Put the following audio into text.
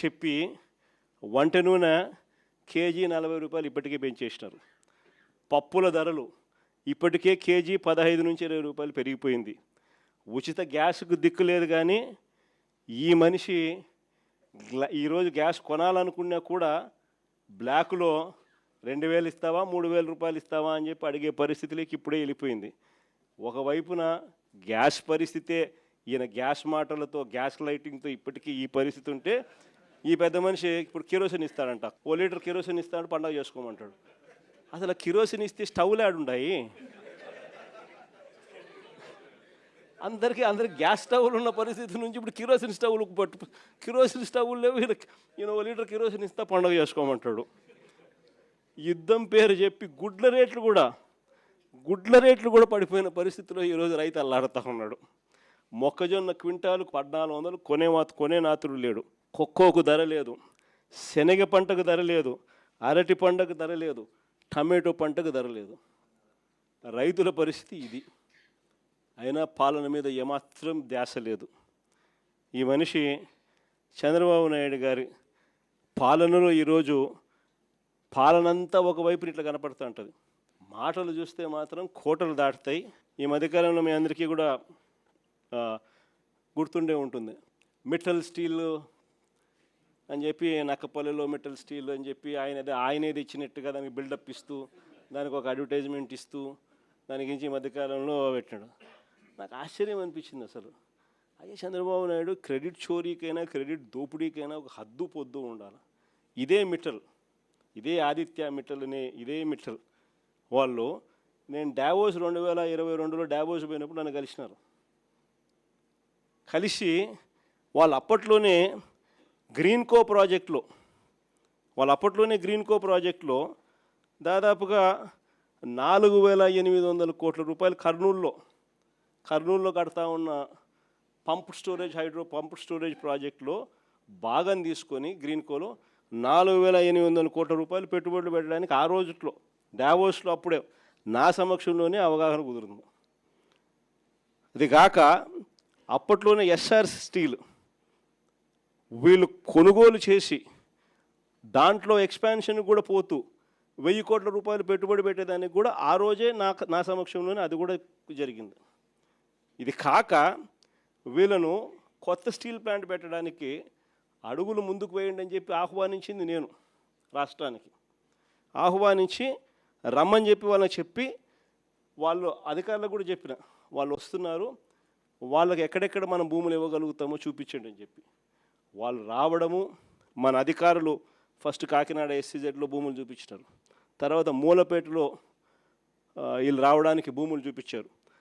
చెప్పి వంట నూనె కేజీ 40 రూపాయలు ఇప్పటికే పెంచేసినారు. పప్పుల ధరలు ఇప్పటికే కేజీ 15 నుంచి 20 రూపాయలు పెరిగిపోయింది. ఉచిత గ్యాస్కు దిక్కు లేదు. కానీ ఈ మనిషి ఈరోజు గ్యాస్ కొనాలనుకున్నా కూడా బ్లాక్లో 2000 ఇస్తావా 3000 రూపాయలు ఇస్తావా అని చెప్పి అడిగే పరిస్థితిలోకి ఇప్పుడే వెళ్ళిపోయింది. ఒకవైపున గ్యాస్ పరిస్థితే, ఈయన గ్యాస్ మాటలతో గ్యాస్ లైటింగ్తో ఇప్పటికీ ఈ పరిస్థితి ఉంటే, ఈ పెద్ద మనిషి ఇప్పుడు కిరోసిన్ ఇస్తాడంట. 1 లీటర్ కిరోసిన్ ఇస్తాడు, పండగ చేసుకోమంటాడు. అసలు కిరోసిన్ ఇస్తే స్టవ్లు ఆడుండాయి. అందరికీ గ్యాస్ స్టవ్లు ఉన్న పరిస్థితి నుంచి ఇప్పుడు కిరోసిన్ స్టవ్లు కిరోసిన్ స్టవ్లు లేవు. ఈయన 1 లీటర్ కిరోసిన్ ఇస్తా, పండగ చేసుకోమంటాడు. యుద్ధం పేరు చెప్పి గుడ్ల రేట్లు కూడా పడిపోయిన పరిస్థితిలో ఈరోజు రైతు అల్లాడుతూ ఉన్నాడు. మొక్కజొన్న క్వింటాలకు 1400 కొనే నాతుడు లేడు. కొక్కోకు ధర లేదు, శనగ పంటకు ధర లేదు, అరటి పంటకు ధర లేదు, టమాటో పంటకు ధర లేదు. రైతుల పరిస్థితి ఇది. అయినా పాలన మీద ఏమాత్రం ధ్యాస లేదు. ఈ మనిషి చంద్రబాబు నాయుడు గారి పాలనలో ఈరోజు పాలనంతా ఒకవైపు ఇట్లా కనపడుతూ ఉంటుంది. మాటలు చూస్తే మాత్రం కోటలు దాటుతాయి. ఈ మధ్యకాలంలో మీ అందరికీ కూడా గుర్తుండే ఉంటుంది. మెటల్ స్టీల్ అని చెప్పి నక్కపల్లిలో మెటల్ స్టీల్ అని చెప్పి ఆయనేది ఇచ్చినట్టుగా దానికి బిల్డప్ ఇస్తూ, దానికి ఒక అడ్వర్టైజ్మెంట్ ఇస్తూ దాని గురించి ఈ మధ్యకాలంలో పెట్టాడు. నాకు ఆశ్చర్యం అనిపించింది. అసలు అయ్యే చంద్రబాబు నాయుడు క్రెడిట్ చోరీకైనా క్రెడిట్ దోపిడీకైనా ఒక హద్దు పొద్దు ఉండాలి. ఇదే ఆదిత్య మిట్టల్ వాళ్ళు, నేను డావోస్ 2022లో డావోస్ పోయినప్పుడు నన్ను కలిసినారు. కలిసి వాళ్ళు అప్పట్లోనే గ్రీన్కో ప్రాజెక్టులో దాదాపుగా 4800 కోట్ల రూపాయలు కర్నూలులో కడతా ఉన్న పంప్ స్టోరేజ్ ప్రాజెక్టులో భాగం తీసుకొని గ్రీన్కోలో 4800 కోట్ల రూపాయలు పెట్టుబడులు పెట్టడానికి ఆ రోజుట్లో డావోస్లో అప్పుడే నా సమక్షంలోనే అవగాహన కుదురుంది. అది కాక అప్పట్లోనే ఎస్ఆర్ స్టీల్ వీళ్ళు కొనుగోలు చేసి దాంట్లో ఎక్స్పాన్షన్ కూడా పోతూ 1000 కోట్ల రూపాయలు పెట్టుబడి పెట్టేదానికి కూడా ఆ రోజే నా సమక్షంలోనే అది కూడా జరిగింది. ఇది కాక వీళ్ళను కొత్త స్టీల్ ప్లాంట్ పెట్టడానికి అడుగులు ముందుకు వేయండి అని చెప్పి ఆహ్వానించింది నేను. రాష్ట్రానికి ఆహ్వానించి రమ్మని చెప్పి వాళ్ళకి చెప్పి, వాళ్ళు అధికారులకు కూడా చెప్పిన, వాళ్ళు వస్తున్నారు, వాళ్ళకి ఎక్కడెక్కడ మనం భూములు ఇవ్వగలుగుతామో చూపించండి అని చెప్పి వాళ్ళు రావడము. మన అధికారులు ఫస్ట్ కాకినాడ SCZలో భూములు చూపించినారు, తర్వాత మూలపేటలో వీళ్ళు రావడానికి భూములు చూపించారు.